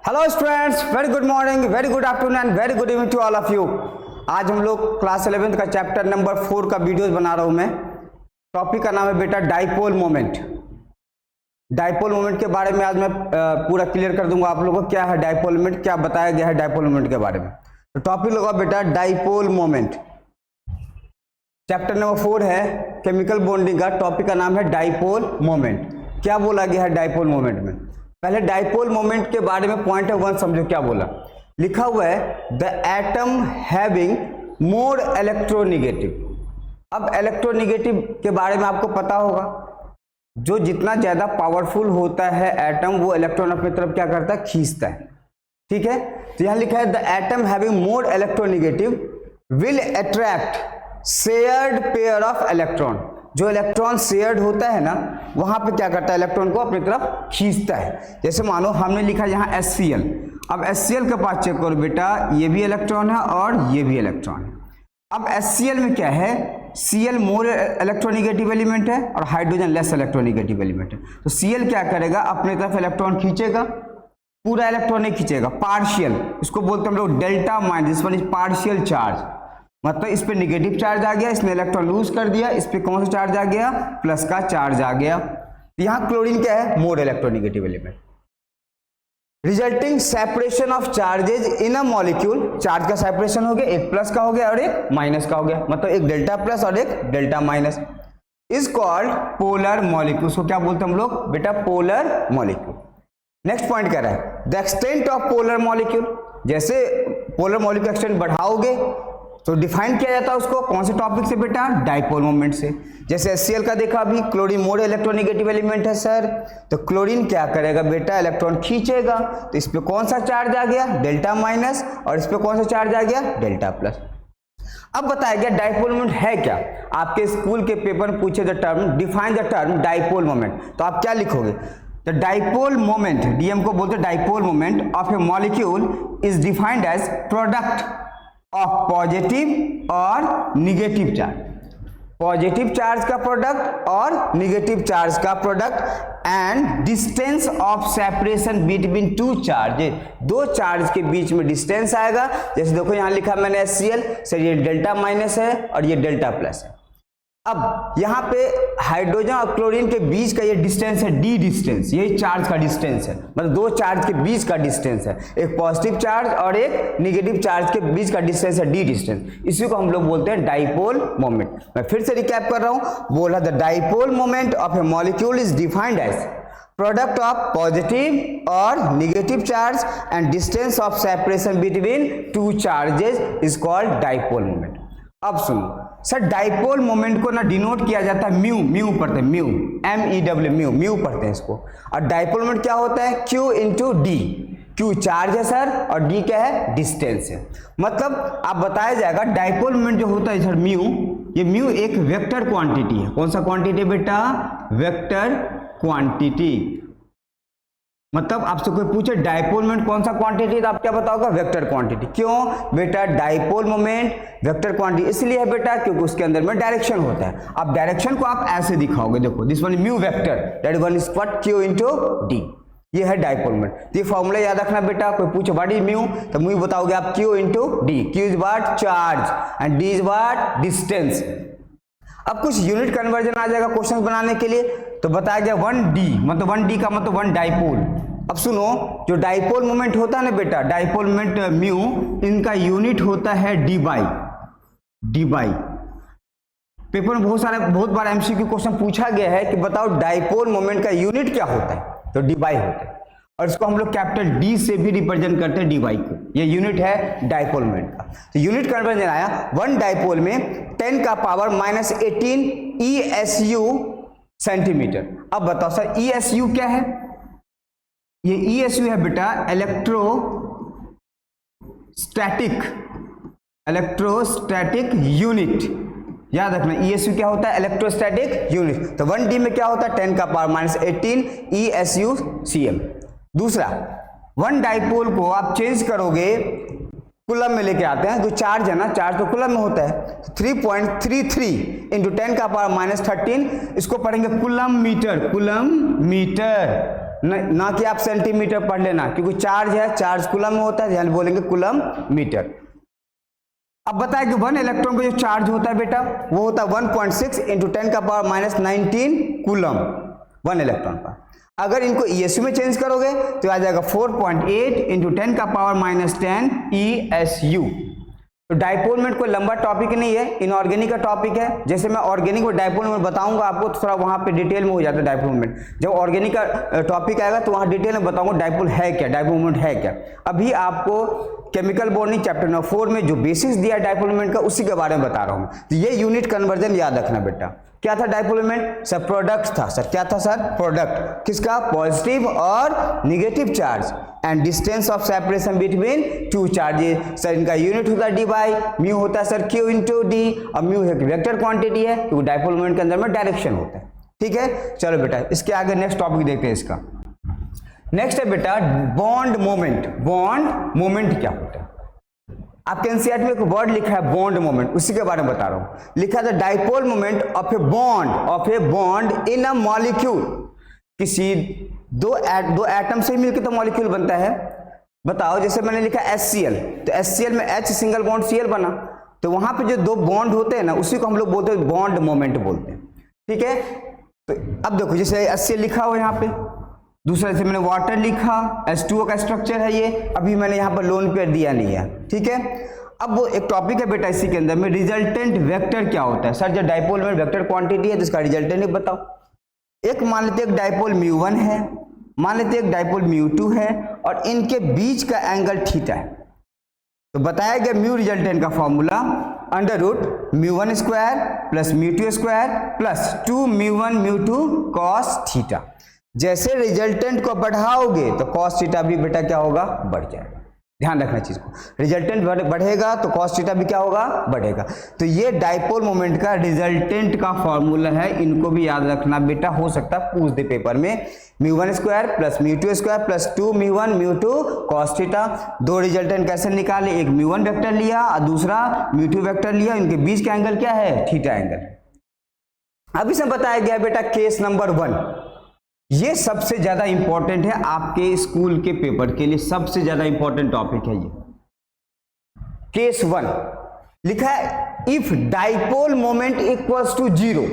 Hello students, very good morning, very good afternoon and very good evening to all of you. आज हम लोग class 11th का chapter number 4 का videos बना रहा हूं मैं। टॉपिक का नाम है बेटा डाइपोल मोमेंट। डाइपोल मोमेंट के बारे में आज मैं पूरा क्लियर कर दूंगा आप लोगों को, क्या है डाइपोल मोमेंट, क्या बताया गया है डाइपोल मोमेंट के बारे में। तो टॉपिक लगा बेटा डाइपोल मोमेंट। चैप्टर नंबर 4 है केमिकल बॉन्डिंग का, टॉपिक का नाम है डाइपोल मोमेंट। क्या बोला गया है डाइपोल मोमेंट में? पहले डाइपोल मोमेंट के बारे में पॉइंट ऑफ वन समझो क्या बोला। लिखा हुआ है the atom having more electronegative. अब इलेक्ट्रोनेगेटिव के बारे में आपको पता होगा, जो जितना ज्यादा पावरफुल होता है एटम, वो इलेक्ट्रॉन अपनी तरफ क्या करता है, खींचता है। ठीक है, तो यहां लिखा है the atom having more electronegative will attract shared pair of electron. जो इलेक्ट्रॉन शेयर्ड होता है ना, वहां पे क्या करता है, इलेक्ट्रॉन को अपनी तरफ खींचता है। जैसे मानो हमने लिखा यहाँ HCl। अब HCl के पास चेक करो बेटा, ये भी इलेक्ट्रॉन है और ये भी इलेक्ट्रॉन है। अब HCl में क्या है, Cl मोर इलेक्ट्रोनेगेटिव एलिमेंट है और हाइड्रोजन लेस इलेक्ट्रोनेगेटिव एलिमेंट है। तो Cl क्या करेगा, अपनी तरफ इलेक्ट्रॉन खींचेगा, पूरा इलेक्ट्रॉन नहीं खींचेगा, पार्शियल। इसको बोलते हैं हम लोग delta minus, this one is partial charge. मतलब इस पे निगेटिव चार्ज आ गया, इसने इलेक्ट्रॉन लूज कर दिया, इस पे कौन सा चार्ज आ गया, प्लस का चार्ज आ गया। यहां क्लोरीन क्या है, more electronegative element. Resulting separation of charges in a molecule, charge का सेपरेशन हो गया, एक प्लस का हो गया और एक माइनस का हो गया, मतलब एक डेल्टा प्लस और एक delta minus, is called polar molecule. उसको क्या बोलते हैं हम लोग बेटा, पोलर मॉलिक्यूल। नेक्स्ट पॉइंट कह रहा है the extent of polar molecule. जैसे पोलर मॉलिक्यूल एक्सटेंट बढ़ाओगे तो डिफाइन किया जाता है उसको कौन से टॉपिक से बेटा, डाइपोल मोमेंट से। जैसे HCl का देखा अभी, क्लोरीन मोर इलेक्ट्रोनेगेटिव एलिमेंट है सर, तो क्लोरीन क्या करेगा बेटा, इलेक्ट्रॉन खींचेगा, तो इस पे कौन सा चार्ज आ गया, डेल्टा माइनस, और इस पे कौन सा चार्ज आ गया, डेल्टा प्लस। अब बताया गया डाइपोल मोमेंट है क्या। आपके स्कूल के पेपर में पूछे the term, define the term dipole moment, तो आप क्या लिखोगे, द डाइपोल मोमेंट, डीएम को बोलते हैं dipole moment of a molecule is defined as product of positive और निगेटिव चार्ज। पॉजिटिव चार्ज का प्रोडक्ट और निगेटिव चार्ज का product and distance of separation between two charges. दो चार्ज के बीच में डिस्टेंस आएगा। जैसे देखो यहां लिखा मैंने HCl, सर ये डेल्टा माइनस है और ये डेल्टा प्लस है। अब यहाँ पे हाइड्रोजन और क्लोरीन के बीच का ये डिस्टेंस है डी डिस्टेंस, यही चार्ज का डिस्टेंस है, मतलब दो चार्ज के बीच का डिस्टेंस है, एक पॉजिटिव चार्ज और एक निगेटिव चार्ज के बीच का डिस्टेंस है डी डिस्टेंस। इसी को हम लोग बोलते हैं डाइपोल मोमेंट। मैं फिर से रिकैप कर रहा हूं, बोला the dipole moment of a molecule is defined as product of positive और negative charge and distance of separation between two charges is called dipole moment. अब सुनो सर, डाइपोल मोमेंट को ना डिनोट किया जाता है म्यू, म्यू पढ़ते हैं, म्यू MEW, म्यू, म्यू पढ़ते हैं इसको। और डाइपोल मोमेंट क्या होता है, Q into D. Q charge है सर और D क्या है, डिस्टेंस है। मतलब आप बताया जाएगा डाइपोल मोमेंट जो होता है सर म्यू, ये म्यू एक वेक्टर क्वांटिटी है। कौन सा क्वांटिटी बेटा, वेक्टर क्वांटिटी। मतलब आपसे कोई पूछे डाइपोल मोमेंट कौन सा क्वांटिटी, तो आप क्या बताओगे, वेक्टर क्वांटिटी। क्यों बेटा, डाइपोल मोमेंट वेक्टर क्वांटिटी इसलिए है बेटा क्योंकि उसके अंदर में डायरेक्शन होता है। अब डायरेक्शन को आप ऐसे दिखाओगे, देखो this one mu vector, that one is what, Q into D. ये है डाइपोल मोमेंट। ये फॉर्मूला याद रखना बेटा, कोई पूछे व्हाट इज म्यू, तो म्यू बताओगे आप Q into D. Q is what, charge, and D is what, distance. अब कुछ यूनिट कन्वर्जन आ जाएगा क्वेश्चन बनाने के लिए, तो बताया गया 1D, मतलब 1D का मतलब 1 डाइपोल। अब सुनो, जो डाइपोल मोमेंट होता है ना बेटा, डाइपोल मोमेंट म्यू, इनका यूनिट होता है डी बाई। पेपर में बहुत बार MCQ क्वेश्चन पूछा गया है कि बताओ डाइपोल मोमेंट का यूनिट क्या होता है, तो डी बाई होता है। और इसको हम लोग कैपिटल D से भी रिप्रेजेंट करते हैं डी बाई को। ये यूनिट है डाइपोल मोमेंट का। तो यूनिट कन्वर्जन आया 1 डाइपोल में 10 का पावर -18 ESU सेंटीमीटर। अब बताओ सर ESU क्या है, ये ESU है बेटा इलेक्ट्रोस्टैटिक यूनिट। याद रखना ESU क्या होता है, इलेक्ट्रोस्टैटिक यूनिट। तो 1D में क्या होता है, 10 का पावर -18 ESU cm। दूसरा, 1 डाइपोल को आप चेंज करोगे, कुलम में लेके आते हैं, जो चार्ज है ना, चार्ज तो कुलम में होता है, 3.33 इंटू 10 का पावर -13, इसको पढ़ेंगे कुलम मीटर, कुलम मीटर। ना कि आप सेंटीमीटर पढ़ लेना, क्योंकि चार्ज है, चार्ज कूलम में होता है, यानी बोलेंगे कूलम मीटर। अब बताए कि 1 इलेक्ट्रॉन का जो चार्ज होता है बेटा वो होता है 1.6 इंटू 10 का पावर माइनस 19 कूलम 1 इलेक्ट्रॉन का। अगर इनको ESU में चेंज करोगे तो आ जाएगा 4.8 इंटू 10 का पावर माइनस 10 ESU। तो डाइपोल मोमेंट कोई लंबा टॉपिक नहीं है, इनऑर्गेनिक का टॉपिक है। जैसे मैं ऑर्गेनिक और डाइपोल मोमेंट बताऊंगा आपको तो थोड़ा वहां पे डिटेल में हो जाता है डाइपोल मोमेंट। जब ऑर्गेनिक का टॉपिक आएगा तो वहां डिटेल में बताऊंगा डाइपोल है क्या, डाइपोल मोमेंट है क्या। अभी आपको केमिकल बॉन्डिंग चैप्टर नंबर 4 में जो बेसिस दिया डाइपोल मोमेंट का उसी के बारे में बता रहा हूं। तो ये यूनिट कन्वर्जन याद रखना बेटा। क्या था डाइपोल मोमेंट? सर प्रोडक्ट था। सर क्या था सर? प्रोडक्ट। किसका? पॉजिटिव और negative charge and distance of separation between two charges. Sir इनका यूनिट होता है डी बाई म्यू होता है सर क्यू इंटू डी, और म्यू एक वेक्टर क्वांटिटी है क्योंकि डाइपोल मोमेंट के अंदर में डायरेक्शन होता है। ठीक है, चलो बेटा इसके आगे नेक्स्ट टॉपिक देखते हैं इसका। नेक्स्ट है बेटा बॉन्ड मोमेंट। बॉन्ड मोमेंट क्या होता है? आपके एनसीईआरटी में एक वर्ड लिखा है बॉन्ड मोमेंट, उसी के बारे में बता रहा हूं। लिखा था dipole moment of a bond in a molecule. किसी दो एटम से मिलकर तो मॉलिक्यूल बनता है। बताओ, जैसे मैंने लिखा HCl, तो HCl में H सिंगल बॉन्ड Cl बना, तो वहां पे जो दो बॉन्ड होते हैं ना उसी को हम लोग बोलते हैं बॉन्ड मोमेंट बोलते हैं। ठीक है, तो अब देखो जैसे HCl लिखा हो यहाँ पे, दूसरा जैसे मैंने वाटर लिखा, H2O का स्ट्रक्चर है ये, अभी मैंने यहाँ पर लोन पेयर दिया नहीं है। ठीक है, अब वो एक टॉपिक है बेटा इसी के अंदर में रिजल्टेंट वेक्टर क्या होता है। सर जब डाइपोल में वेक्टर क्वांटिटी है तो इसका रिजल्टेंट बताओ। एक मान लेते एक डाइपोल μ1 है, मान लेते एक डाइपोल μ2 है, और इनके बीच का एंगल थीटा है। तो बताया गया म्यू रिजल्टेंट का formula under root μ1 square plus μ2 square plus 2 μ1 μ2 cos theta. जैसे रिजल्टेंट को बढ़ाओगे तो cos थीटा भी बेटा क्या होगा? बढ़ जाएगा। ध्यान रखना चीज को, रिजल्टेंट बढ़ेगा तो cos थीटा भी क्या होगा? बढ़ेगा। तो ये डाइपोल मोमेंट का रिजल्टेंट का फॉर्मूला है, इनको भी याद रखना बेटा, हो सकता है पूछ दे पेपर में। μ1 square plus μ2 square plus 2 μ1 μ2 cos theta. दो रिजल्टेंट कैसे निकाले? एक μ1 वेक्टर लिया और दूसरा μ2 वेक्टर लिया, इनके बीच का एंगल क्या है? Theta angle. अब इसमें बताया गया बेटा केस नंबर 1, ये सबसे ज्यादा इंपॉर्टेंट है आपके स्कूल के पेपर के लिए, सबसे ज्यादा इंपॉर्टेंट टॉपिक है ये। केस 1 लिखा है if dipole moment equals to 0।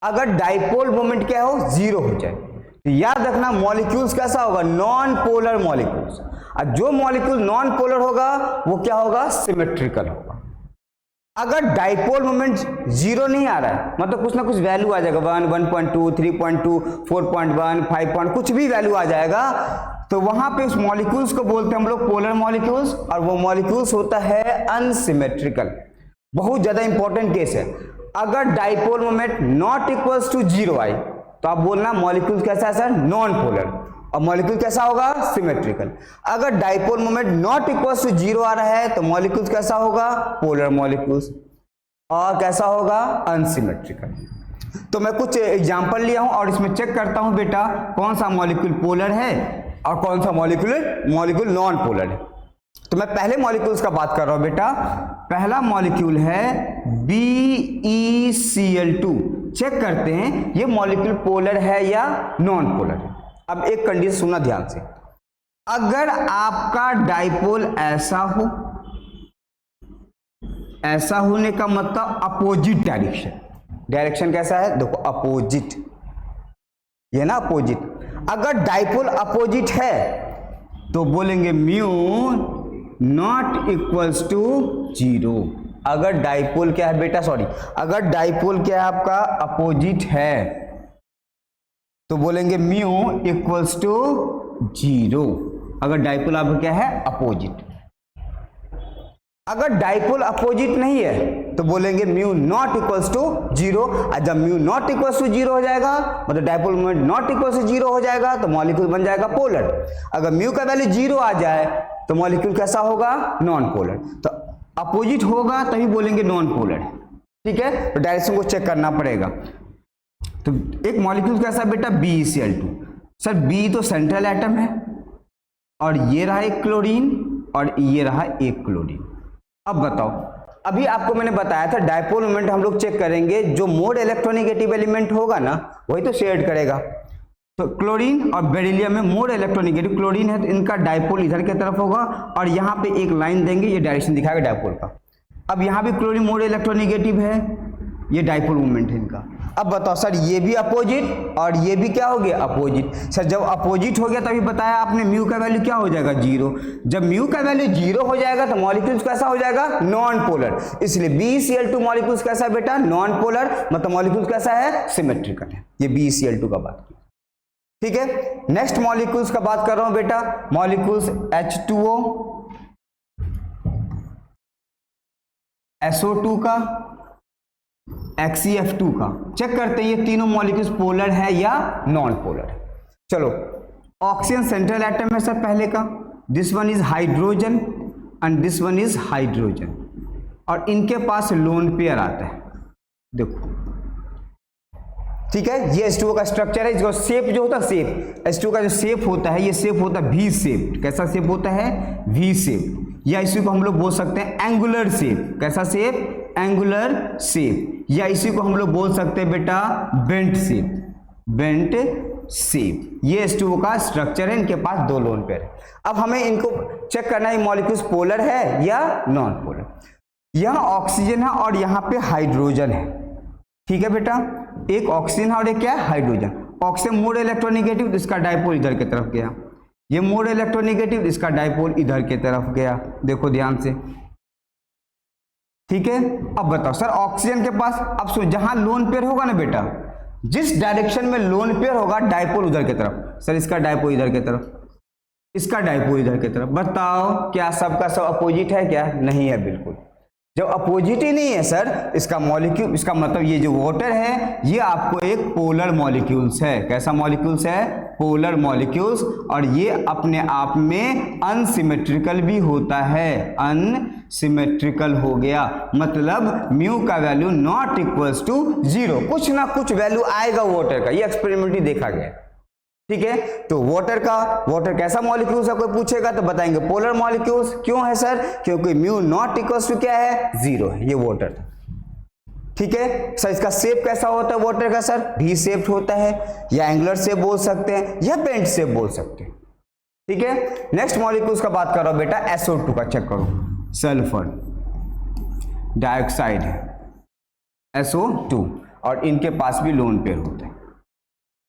अगर डाइपोल मोमेंट क्या हो? 0 हो जाए तो याद रखना मॉलिक्यूल्स कैसा होगा? Non polar molecules. और जो मॉलिक्यूल नॉन पोलर होगा वो क्या होगा? सिमेट्रिकल होगा। अगर डाइपोल मोमेंट 0 नहीं आ रहा है, मतलब कुछ ना कुछ वैल्यू आ जाएगा, 1, 1.2, 3.2, 4.1, 5. कुछ भी वैल्यू आ जाएगा, तो वहां पे उस मॉलिक्यूल्स को बोलते हैं हम लोग पोलर मॉलिक्यूल्स, और वो मॉलिक्यूल्स होता है अनसिमेट्रिकल। बहुत ज्यादा इंपॉर्टेंट केस है। अगर dipole moment not equals to 0 आए तो आप बोलना मॉलिक्यूल कैसा है सर? Non polar. और मॉलिक्यूल कैसा होगा? सिमेट्रिकल। अगर dipole moment not equals to 0 आ रहा है तो मॉलिक्यूल कैसा होगा? Polar molecules. और कैसा होगा? अनसिमेट्रिकल। तो मैं कुछ एग्जांपल लिया हूं और इसमें चेक करता हूं बेटा कौन सा मॉलिक्यूल पोलर है और कौन सा मॉलिक्यूल नॉन पोलर है। तो मैं पहले मॉलिक्यूल्स का बात कर रहा हूं बेटा। पहला मॉलिक्यूल है BeCl2। चेक करते हैं ये मॉलिक्यूल पोलर है या नॉन पोलर है। अब एक कंडीशन सुनना ध्यान से, अगर आपका डाइपोल ऐसा हो, ऐसा होने का मतलब अपोजिट डायरेक्शन। डायरेक्शन कैसा है? देखो अपोजिट, ये ना अपोजिट। अगर डाइपोल अपोजिट है तो बोलेंगे म्यू नॉट इक्वल्स टू 0। अगर डाइपोल क्या है बेटा? सॉरी, अगर डाइपोल क्या है आपका? अपोजिट है तो बोलेंगे म्यू इक्वल्स टू 0। अगर डाइपोल आपका क्या है? अपोजिट। अगर डाइपोल अपोजिट नहीं है तो बोलेंगे म्यू नॉट इक्वल्स टू 0। और जब म्यू नॉट इक्वल्स टू 0 हो जाएगा, मतलब dipole moment not equals to 0 हो जाएगा, तो मॉलिक्यूल बन जाएगा पोलर। अगर म्यू का वैल्यू 0 आ जाए तो मॉलिक्यूल कैसा होगा? Non polar. तो अपोजिट होगा तभी बोलेंगे नॉन पोलर। ठीक है, तो डायरेक्शन को चेक करना पड़ेगा। तो एक मॉलिक्यूल कैसा बेटा? BeCl2। सर B तो सेंट्रल एटम है, और ये रहा एक क्लोरीन, और ये रहा एक क्लोरीन। अब बताओ, अभी आपको मैंने बताया था डाइपोल मोमेंट हम लोग चेक करेंगे, जो मोड इलेक्ट्रोनेगेटिव एलिमेंट होगा ना वही तो शेयर करेगा। तो क्लोरीन और बेरिलियम में मोर इलेक्ट्रोनेगेटिव, क्लोरीन है तो इनका डायपोल इधर की तरफ होगा और यहाँ पे एक लाइन देंगे, ये डायरेक्शन दिखाएगा डायपोल का। अब यहाँ भी क्लोरीन मोर इलेक्ट्रोनेगेटिव है, ये डायपोल मूवमेंट है इनका। अब बताओ सर ये भी अपोजिट और ये भी क्या हो गया अपोजिट। सर जब अपोजिट हो गया तभी बताया आपने म्यू का वैल्यू क्या हो जाएगा 0। जब म्यू का वैल्यू 0 हो जाएगा तो मॉलिक्यूल्स कैसा हो जाएगा नॉन पोलर, इसलिए BeCl2 मॉलिक्यूल्स कैसा है बेटा नॉन पोलर, मतलब मॉलिक्यूल्स कैसा है सिमेट्रिकल है। ये BeCl2 का बात की, ठीक है। नेक्स्ट मॉलिक्यूल्स का बात कर रहा हूं बेटा, मॉलिक्यूल्स H2O, SO2 का, XeF2 का। चेक करते हैं ये तीनों मॉलिक्यूल्स पोलर है या नॉन पोलर है। चलो ऑक्सीजन सेंट्रल एटम है सर पहले का, this one is hydrogen and this one is hydrogen, और इनके पास लोन पेयर आता है, देखो ठीक है। ये H2O का स्ट्रक्चर है, इसका शेप जो होता है शेप, H2O का जो शेप होता है ये शेप होता है V शेप। कैसा शेप होता है V शेप, या इसी को हम लोग बोल सकते हैं एंगुलर शेप। कैसा शेप एंगुलर शेप, या इसी को हम लोग बोल सकते हैं बेटा बेंट शेप, बेंट शेप। ये H2O का स्ट्रक्चर है, इनके पास दो लोन पेयर है। अब हमें इनको चेक करना है मॉलिक्यूल्स पोलर है या नॉन पोलर। यहाँ ऑक्सीजन है और यहाँ पे हाइड्रोजन है, ठीक है बेटा। एक ऑक्सीजन है और एक क्या है हाइड्रोजन। ऑक्सीजन मोर इलेक्ट्रोनेगेटिव, इसका डायपोल इधर की तरफ गया, ये मोर इलेक्ट्रोनेगेटिव, इसका डायपोल इधर की तरफ गया, देखो ध्यान से, ठीक है। अब बताओ सर ऑक्सीजन के पास, अब सो जहां लोन पेयर होगा ना बेटा, जिस डायरेक्शन में लोन पेयर होगा डायपोल उधर की तरफ। सर इसका डायपोल इधर की तरफ, इसका डायपोल इधर की तरफ। बताओ क्या सबका सब अपोजिट है क्या? नहीं है बिल्कुल। जब अपोजिट ही नहीं है सर, इसका मॉलिक्यूल, इसका मतलब ये जो वाटर है ये आपको एक पोलर मॉलिक्यूल्स है। कैसा मॉलिक्यूल्स है? Polar molecules. और ये अपने आप में अनसिमेट्रिकल भी होता है, अनसिमेट्रिकल हो गया, मतलब म्यू का वैल्यू नॉट इक्वल्स टू 0, कुछ ना कुछ वैल्यू आएगा वाटर का, ये एक्सपेरिमेंटली देखा गया, ठीक है। तो वाटर कैसा मॉलिक्यूल्स है, कोई पूछेगा तो बताएंगे पोलर मॉलिक्यूल्स। क्यों है सर? क्योंकि म्यू नॉट इक्वल्स टू क्या है 0 है, ये वाटर, ठीक है। सर इसका शेप कैसा होता है वाटर का? सर V शेप होता है, या एंगुलर शेप बोल सकते हैं या पेंट शेप बोल सकते हैं, ठीक है। नेक्स्ट मॉलिक्यूल्स का बात कर रहा हूं बेटा, SO2 का चेक करो, सल्फर डाइऑक्साइड है SO2, और इनके पास भी लोन पेयर होते हैं।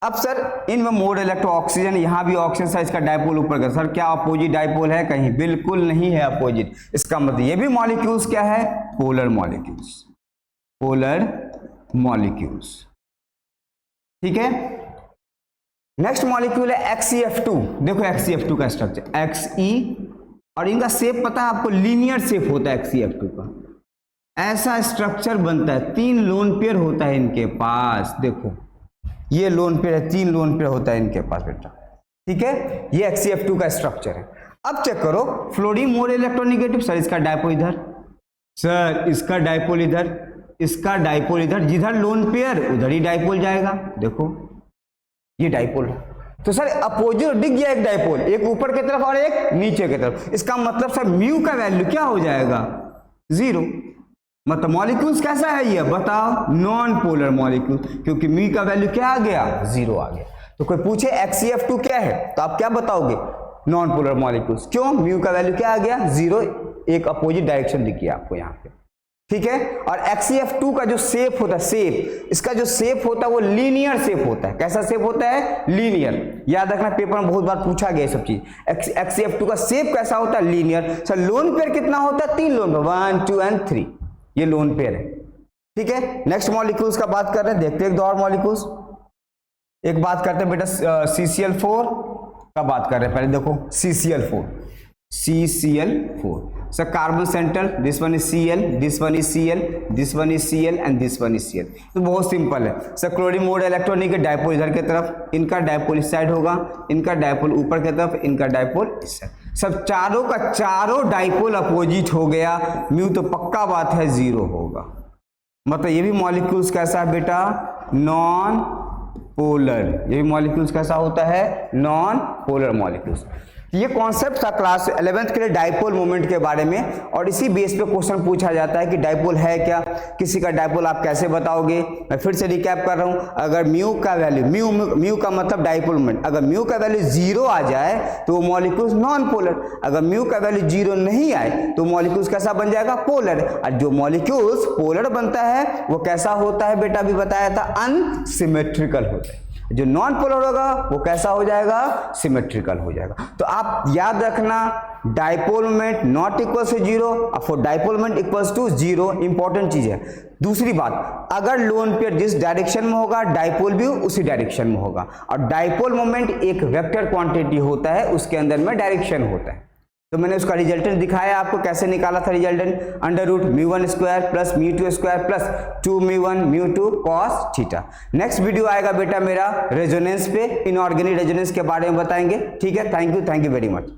अब सर इनमें मोर इलेक्ट्रो ऑक्सीजन, यहां भी ऑक्सीजन है, इसका डायपोल ऊपर का। सर क्या अपोजिट डायपोल है? कहीं बिल्कुल नहीं है अपोजिट। इसका मतलब ये भी मॉलिक्यूल्स क्या है? पोलर मॉलिक्यूल्स, पोलर मॉलिक्यूल्स, ठीक है। नेक्स्ट मॉलिक्यूल है XeF2। देखो XeF2 का स्ट्रक्चर Xe, और इनका शेप पता है आपको, लीनियर शेप होता है XeF2 का। ऐसा स्ट्रक्चर बनता है, 3 लोन पेयर होता है इनके पास, देखो ये लोन पेयर है, 3 लोन पेयर होता है इनके पास बेटा, ठीक है। ये XeF2 का स्ट्रक्चर है। अब चेक करो फ्लोरीन मोर इलेक्ट्रोनेगेटिव, सर इसका डायपोल इधर, सर इसका डायपोल इधर, इसका डायपोल इधर, जिधर लोन पेयर उधर ही डायपोल जाएगा, देखो ये डायपोल। तो सर अपोजिट दिख गया एक डायपोल, एक ऊपर की तरफ और एक नीचे की तरफ। इसका मतलब सर म्यू का वैल्यू क्या हो जाएगा 0, मतलब मॉलिक्यूल्स कैसा है ये बताओ? नॉन पोलर मॉलिक्यूल, क्योंकि म्यू का वैल्यू क्या आ गया 0 आ गया। तो कोई पूछे XeF2 क्या है तो आप क्या बताओगे? Non polar molecules. क्यों? म्यू का वैल्यू क्या आ गया 0, एक अपोजिट डायरेक्शन दिखी आपको यहाँ पे, ठीक है। और XeF2 का जो शेप होता है, शेप, इसका जो शेप होता है वो लीनियर शेप होता है। कैसा शेप होता है? लीनियर। याद रखना, पेपर में बहुत बार पूछा गया ये सब चीज। XeF2 का शेप कैसा होता है? लीनियर। सर लोन पेयर कितना होता है? 3 लोन पेयर, 1 2 एंड 3, ये लोन पेयर है, ठीक है। नेक्स्ट मॉलिक्यूल्स का बात कर रहे हैं, देखते हैं एक दो और मॉलिक्यूल्स। एक बात करते हैं बेटा CCl4 का बात कर रहे हैं, पहले देखो CCl4, CCl4। Sir carbon central, this one is Cl, this one is Cl, this one is Cl and this one is Cl। तो बहुत सिंपल है sir. Chlorine more electronegative, dipole इधर की तरफ, इनका डायपोल इस साइड होगा, इनका डायपोल ऊपर की तरफ, इनका डायपोल इस साइड। सब चारों का चारों डायपोल अपोजिट हो गया, म्यू तो पक्का बात है 0 होगा। मतलब ये भी मॉलिक्यूल्स कैसा है बेटा? Non polar. ये भी मॉलिक्यूल्स कैसा होता है? Non polar molecules. ये कॉन्सेप्ट था क्लास 11th के लिए डाइपोल मोमेंट के बारे में, और इसी बेस पे क्वेश्चन पूछा जाता है कि डाइपोल है क्या, किसी का डाइपोल आप कैसे बताओगे। मैं फिर से रिकैप कर रहा हूं, अगर म्यू का वैल्यू, म्यू का मतलब डाइपोल मोमेंट, अगर म्यू का वैल्यू 0 आ जाए तो वो मॉलिक्यूल्स नॉन पोलर, अगर म्यू का वैल्यू 0 नहीं आए तो मॉलिक्यूल्स कैसा बन जाएगा, पोलर। और जो मॉलिक्यूल्स पोलर बनता है वो कैसा होता है बेटा, अभी बताया था, अनसिमेट्रिकल होता है। जो नॉन पोलर होगा वो कैसा हो जाएगा, सिमेट्रिकल हो जाएगा। तो आप याद रखना, dipole moment not equal to 0, for dipole moment equals to 0, important चीज है। दूसरी बात, अगर लोन पेयर जिस डायरेक्शन में होगा डाइपोल भी उसी डायरेक्शन में होगा, और डाइपोल मोमेंट एक वेक्टर क्वांटिटी होता है, उसके अंदर में डायरेक्शन होता है। तो मैंने उसका रिजल्टेंट दिखाया आपको, कैसे निकाला था resultant, under root μ1 square plus μ2 square plus 2μ1 μ2 cos theta. Next video आएगा बेटा मेरा रेजोनेंस पे, इनऑर्गेनिक रेजोनेंस के बारे में बताएंगे। ठीक है, थैंक यू वेरी मच।